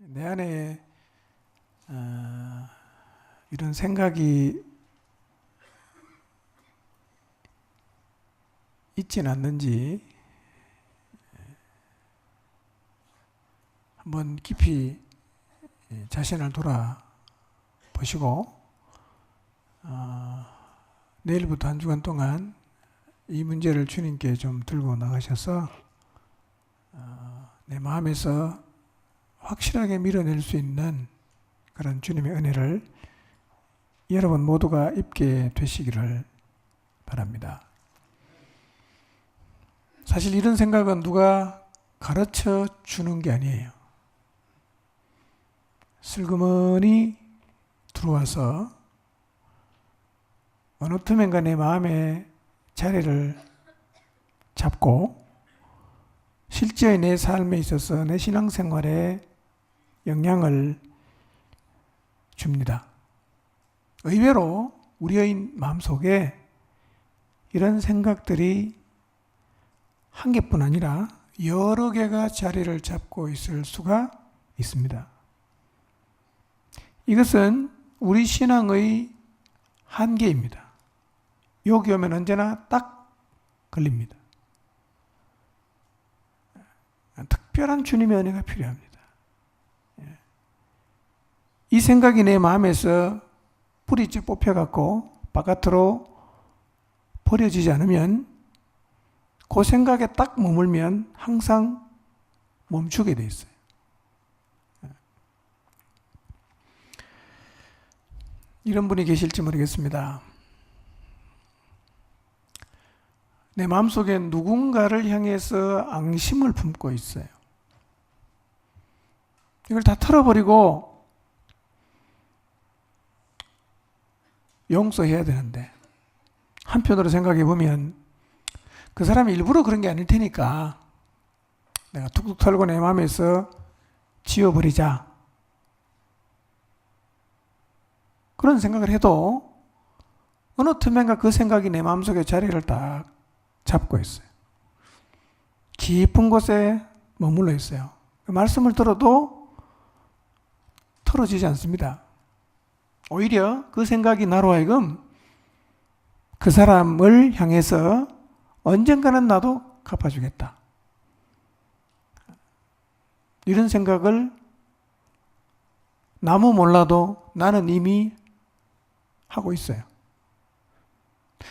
내 안에 이런 생각이 있진 않는지 한번 깊이 자신을 돌아보시고 내일부터 한 주간 동안 이 문제를 주님께 좀 들고 나가셔서 내 마음에서 확실하게 밀어낼 수 있는 그런 주님의 은혜를 여러분 모두가 입게 되시기를 바랍니다. 사실 이런 생각은 누가 가르쳐 주는 게 아니에요. 슬그머니 들어와서 어느 틈엔가 내 마음에 자리를 잡고 실제의 내 삶에 있어서 내 신앙생활에 영향을 줍니다. 의외로 우리의 마음속에 이런 생각들이 한 개뿐 아니라 여러 개가 자리를 잡고 있을 수가 있습니다. 이것은 우리 신앙의 한계입니다. 여기 오면 언제나 딱 걸립니다. 특별한 주님의 은혜가 필요합니다. 이 생각이 내 마음에서 뿌리째 뽑혀갖고 바깥으로 버려지지 않으면 그 생각에 딱 머물면 항상 멈추게 돼 있어요. 이런 분이 계실지 모르겠습니다. 내 마음속에 누군가를 향해서 앙심을 품고 있어요. 이걸 다 털어버리고 용서해야 되는데 한편으로 생각해 보면 그 사람이 일부러 그런 게 아닐 테니까 내가 툭툭 털고 내 마음에서 지워버리자 그런 생각을 해도 어느 틈엔가 그 생각이 내 마음속에 자리를 딱 잡고 있어요. 깊은 곳에 머물러 있어요. 그 말씀을 들어도 털어지지 않습니다. 오히려 그 생각이 나로 하여금 그 사람을 향해서 언젠가는 나도 갚아주겠다. 이런 생각을 나무 몰라도 나는 이미 하고 있어요.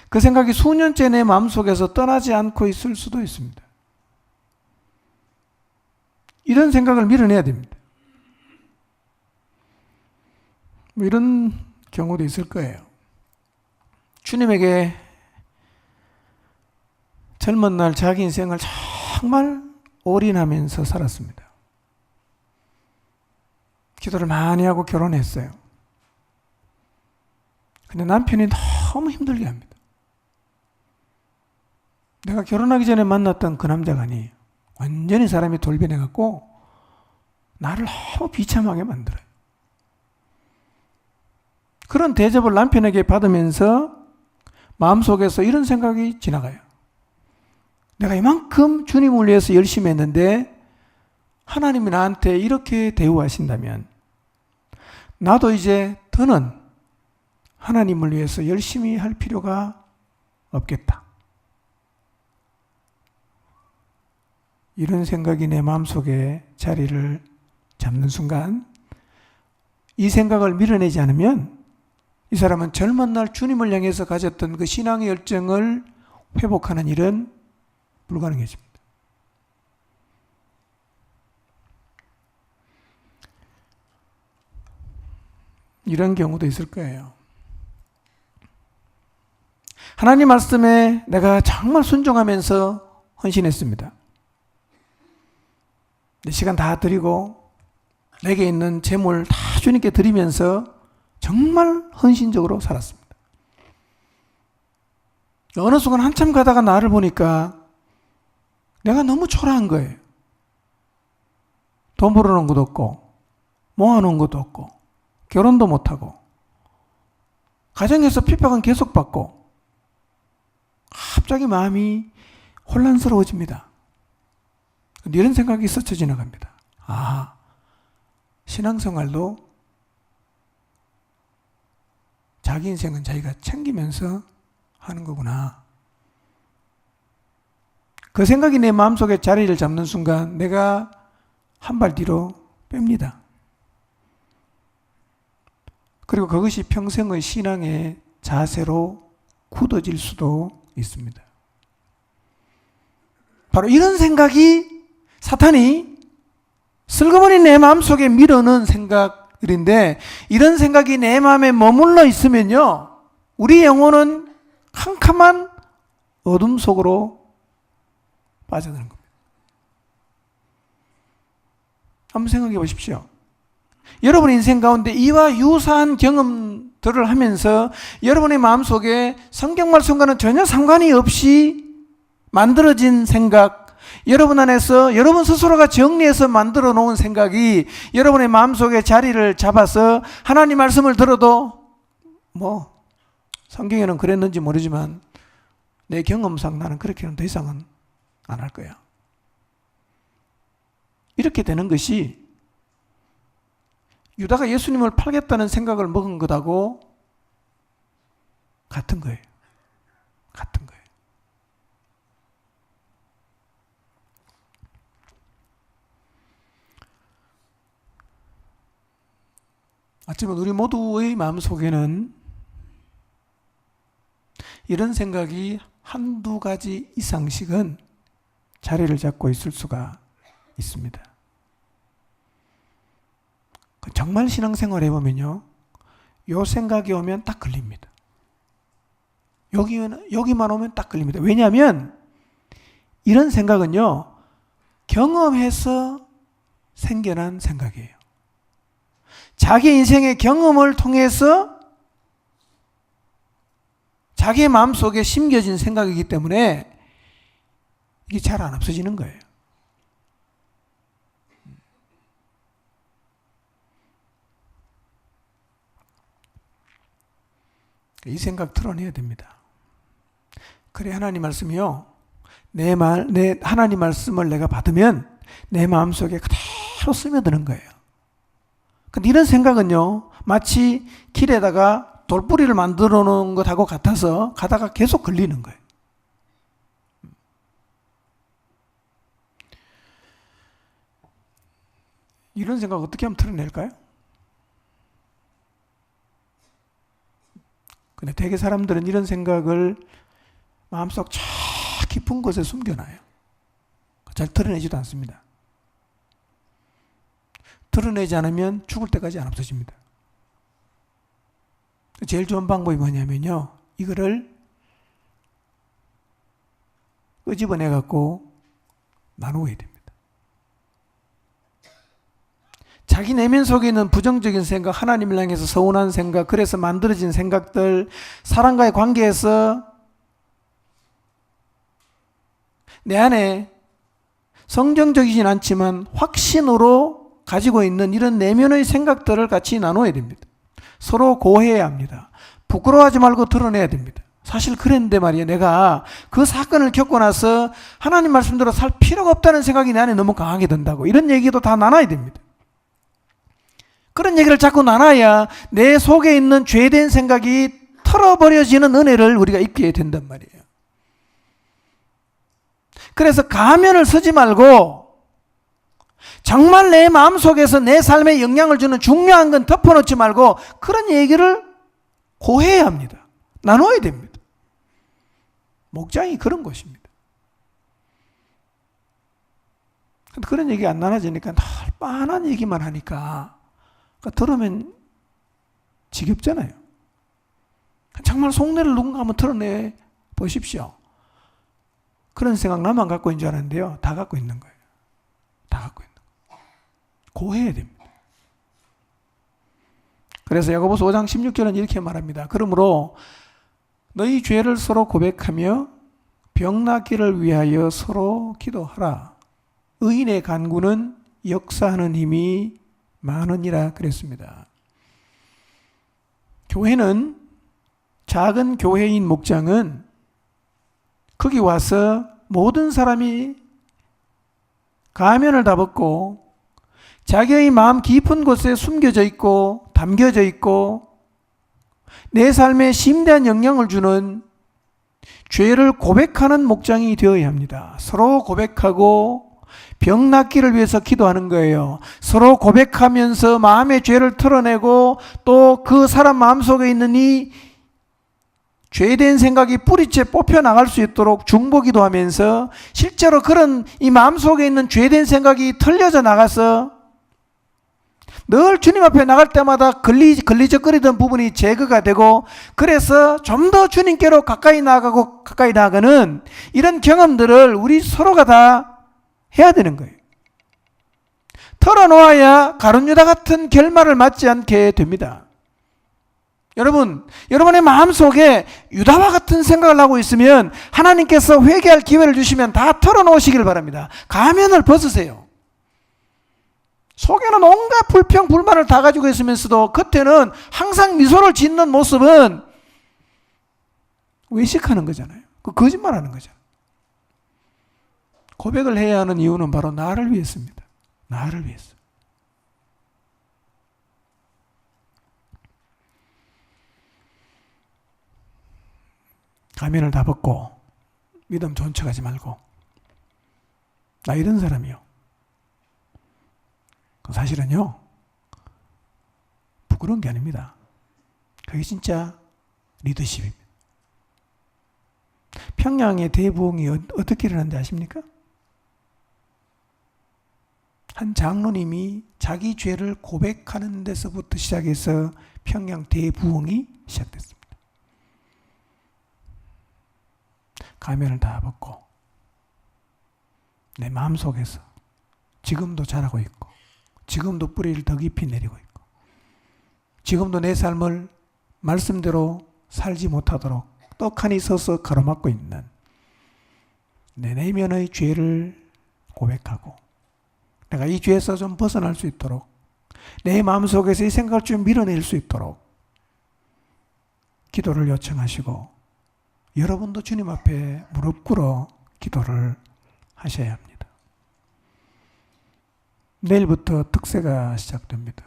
그 생각이 수년째 내 마음속에서 떠나지 않고 있을 수도 있습니다. 이런 생각을 밀어내야 됩니다. 뭐 이런 경우도 있을 거예요. 주님에게 젊은 날 자기 인생을 정말 올인하면서 살았습니다. 기도를 많이 하고 결혼했어요. 근데 남편이 너무 힘들게 합니다. 내가 결혼하기 전에 만났던 그 남자가 아니에요. 완전히 사람이 돌변해갖고 나를 너무 비참하게 만들어요. 그런 대접을 남편에게 받으면서 마음속에서 이런 생각이 지나가요. 내가 이만큼 주님을 위해서 열심히 했는데 하나님이 나한테 이렇게 대우하신다면 나도 이제 더는 하나님을 위해서 열심히 할 필요가 없겠다. 이런 생각이 내 마음속에 자리를 잡는 순간 이 생각을 밀어내지 않으면 이 사람은 젊은 날 주님을 향해서 가졌던 그 신앙의 열정을 회복하는 일은 불가능해집니다. 이런 경우도 있을 거예요. 하나님 말씀에 내가 정말 순종하면서 헌신했습니다. 내 시간 다 드리고 내게 있는 재물 다 주님께 드리면서 정말 헌신적으로 살았습니다. 어느 순간 한참 가다가 나를 보니까 내가 너무 초라한 거예요. 돈 벌어놓은 것도 없고 모아놓은 것도 없고 결혼도 못하고 가정에서 핍박은 계속 받고 갑자기 마음이 혼란스러워집니다. 이런 생각이 스쳐 지나갑니다. 신앙생활도 자기 인생은 자기가 챙기면서 하는 거구나. 그 생각이 내 마음속에 자리를 잡는 순간 내가 한 발 뒤로 뺍니다. 그리고 그것이 평생의 신앙의 자세로 굳어질 수도 있습니다. 바로 이런 생각이 사탄이 슬그머니 내 마음속에 밀어넣은 생각들인데, 이런 생각이 내 마음에 머물러 있으면요, 우리 영혼은 캄캄한 어둠 속으로 빠져드는 겁니다. 한번 생각해 보십시오. 여러분의 인생 가운데 이와 유사한 경험들을 하면서 여러분의 마음속에 성경 말씀과는 전혀 상관이 없이 만들어진 생각, 여러분 안에서 여러분 스스로가 정리해서 만들어 놓은 생각이 여러분의 마음속에 자리를 잡아서 하나님 말씀을 들어도 성경에는 그랬는지 모르지만 내 경험상 나는 그렇게는 더 이상은 안 할 거야. 이렇게 되는 것이 유다가 예수님을 팔겠다는 생각을 먹은 것하고 같은 거예요. 같은 거예요. 하지만 우리 모두의 마음속에는 이런 생각이 한두 가지 이상씩은 자리를 잡고 있을 수가 있습니다. 정말 신앙생활 해보면요, 요 생각이 오면 딱 걸립니다. 여기만 오면 딱 걸립니다. 왜냐하면 이런 생각은요, 경험해서 생겨난 생각이에요. 자기 인생의 경험을 통해서 자기의 마음속에 심겨진 생각이기 때문에 이게 잘 안 없어지는 거예요. 이 생각 털어내야 됩니다. 그래 하나님 말씀이요, 하나님 말씀을 내가 받으면 내 마음속에 그대로 스며드는 거예요. 근데 이런 생각은요, 마치 길에다가 돌뿌리를 만들어 놓은 것하고 같아서 가다가 계속 걸리는 거예요. 이런 생각 어떻게 하면 털어낼까요? 근데 대개 사람들은 이런 생각을 마음속 저 깊은 곳에 숨겨놔요. 잘 털어내지도 않습니다. 드러내지 않으면 죽을 때까지 안 없어집니다. 제일 좋은 방법이 뭐냐면요, 이거를 끄집어내 갖고 나누어야 됩니다. 자기 내면 속에 있는 부정적인 생각, 하나님을 향해서 서운한 생각, 그래서 만들어진 생각들, 사람과의 관계에서 내 안에 성경적이진 않지만 확신으로 가지고 있는 이런 내면의 생각들을 같이 나눠야 됩니다. 서로 고해야 합니다. 부끄러워하지 말고 드러내야 됩니다. 사실 그랬는데 말이에요, 내가 그 사건을 겪고 나서 하나님 말씀대로 살 필요가 없다는 생각이 내 안에 너무 강하게 든다고, 이런 얘기도 다 나눠야 됩니다. 그런 얘기를 자꾸 나눠야 내 속에 있는 죄된 생각이 털어버려지는 은혜를 우리가 입게 된단 말이에요. 그래서 가면을 쓰지 말고 정말 내 마음속에서 내 삶에 영향을 주는 중요한 건 덮어놓지 말고 그런 얘기를 고해야 합니다. 나눠야 됩니다. 목장이 그런 곳입니다. 근데 그런 얘기 안 나눠지니까 늘 빤한 얘기만 하니까 들으면 지겹잖아요. 정말 속내를 누군가 한번 털어내 보십시오. 그런 생각 나만 갖고 있는 줄 알았는데요, 다 갖고 있는 거예요. 다 갖고 있는 거예요. 고해야 됩니다. 그래서 야고보서 5장 16절은 이렇게 말합니다. 그러므로 너희 죄를 서로 고백하며 병 낫기를 위하여 서로 기도하라. 의인의 간구는 역사하는 힘이 많으니라 그랬습니다. 교회는, 작은 교회인 목장은 거기 와서 모든 사람이 가면을 다 벗고 자기의 마음 깊은 곳에 숨겨져 있고 담겨져 있고 내 삶에 심대한 영향을 주는 죄를 고백하는 목장이 되어야 합니다. 서로 고백하고 병 낫기를 위해서 기도하는 거예요. 서로 고백하면서 마음의 죄를 털어내고 또 그 사람 마음속에 있는 이 죄된 생각이 뿌리째 뽑혀 나갈 수 있도록 중보기도 하면서 실제로 그런 이 마음속에 있는 죄된 생각이 털려져 나가서 늘 주님 앞에 나갈 때마다 걸리적거리던 부분이 제거가 되고 그래서 좀 더 주님께로 가까이 나가는 이런 경험들을 우리 서로가 다 해야 되는 거예요. 털어놓아야 가룟 유다 같은 결말을 맞지 않게 됩니다. 여러분, 여러분의 마음속에 유다와 같은 생각을 하고 있으면 하나님께서 회개할 기회를 주시면 다 털어놓으시길 바랍니다. 가면을 벗으세요. 속에는 온갖 불평, 불만을 다 가지고 있으면서도 겉에는 항상 미소를 짓는 모습은 외식하는 거잖아요. 거짓말하는 거잖아요. 고백을 해야 하는 이유는 바로 나를 위해서입니다. 나를 위해서. 가면을 다 벗고 믿음 좋은 척하지 말고 나 이런 사람이요. 사실은요 부끄러운 게 아닙니다. 그게 진짜 리더십입니다. 평양의 대부흥이 어떻게 일어났는지 아십니까? 한 장로님이 자기 죄를 고백하는 데서부터 시작해서 평양 대부흥이 시작됐습니다. 가면을 다 벗고 내 마음속에서 지금도 자라고 있고 지금도 뿌리를 더 깊이 내리고 있고 지금도 내 삶을 말씀대로 살지 못하도록 떡하니 서서 가로막고 있는 내 내면의 죄를 고백하고 내가 이 죄에서 좀 벗어날 수 있도록 내 마음속에서 이 생각을 좀 밀어낼 수 있도록 기도를 요청하시고 여러분도 주님 앞에 무릎 꿇어 기도를 하셔야 합니다. 내일부터 특세가 시작됩니다.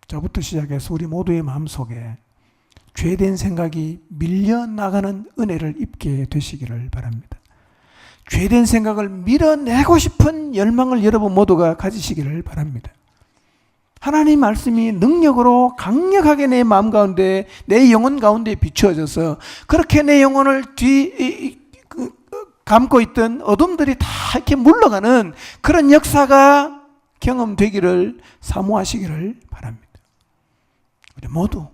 저부터 시작해서 우리 모두의 마음속에 죄된 생각이 밀려나가는 은혜를 입게 되시기를 바랍니다. 죄된 생각을 밀어내고 싶은 열망을 여러분 모두가 가지시기를 바랍니다. 하나님 말씀이 능력으로 강력하게 내 마음 가운데 내 영혼 가운데 비추어져서 그렇게 내 영혼을 감고 있던 어둠들이 다 이렇게 물러가는 그런 역사가 경험되기를 사모하시기를 바랍니다. 우리 모두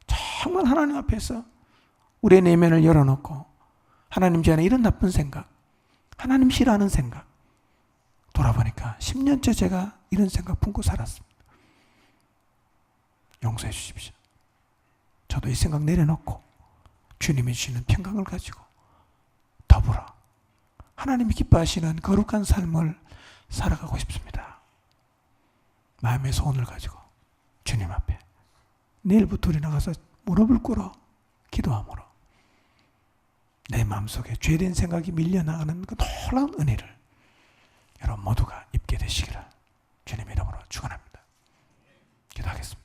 정말 하나님 앞에서 우리의 내면을 열어놓고 하나님 전에 이런 나쁜 생각, 하나님 싫어하는 생각 돌아보니까 10년째 제가 이런 생각 품고 살았습니다. 용서해 주십시오. 저도 이 생각 내려놓고 주님이 주시는 평강을 가지고 더불어 하나님이 기뻐하시는 거룩한 삶을 살아가고 싶습니다. 마음의 소원을 가지고 주님 앞에 내일부터 우리 나가서 무릎을 꿇어 기도함으로 내 마음속에 죄된 생각이 밀려나가는 그 놀라운 은혜를 여러분 모두가 입게 되시기를 주님의 이름으로 축원합니다. 기도하겠습니다.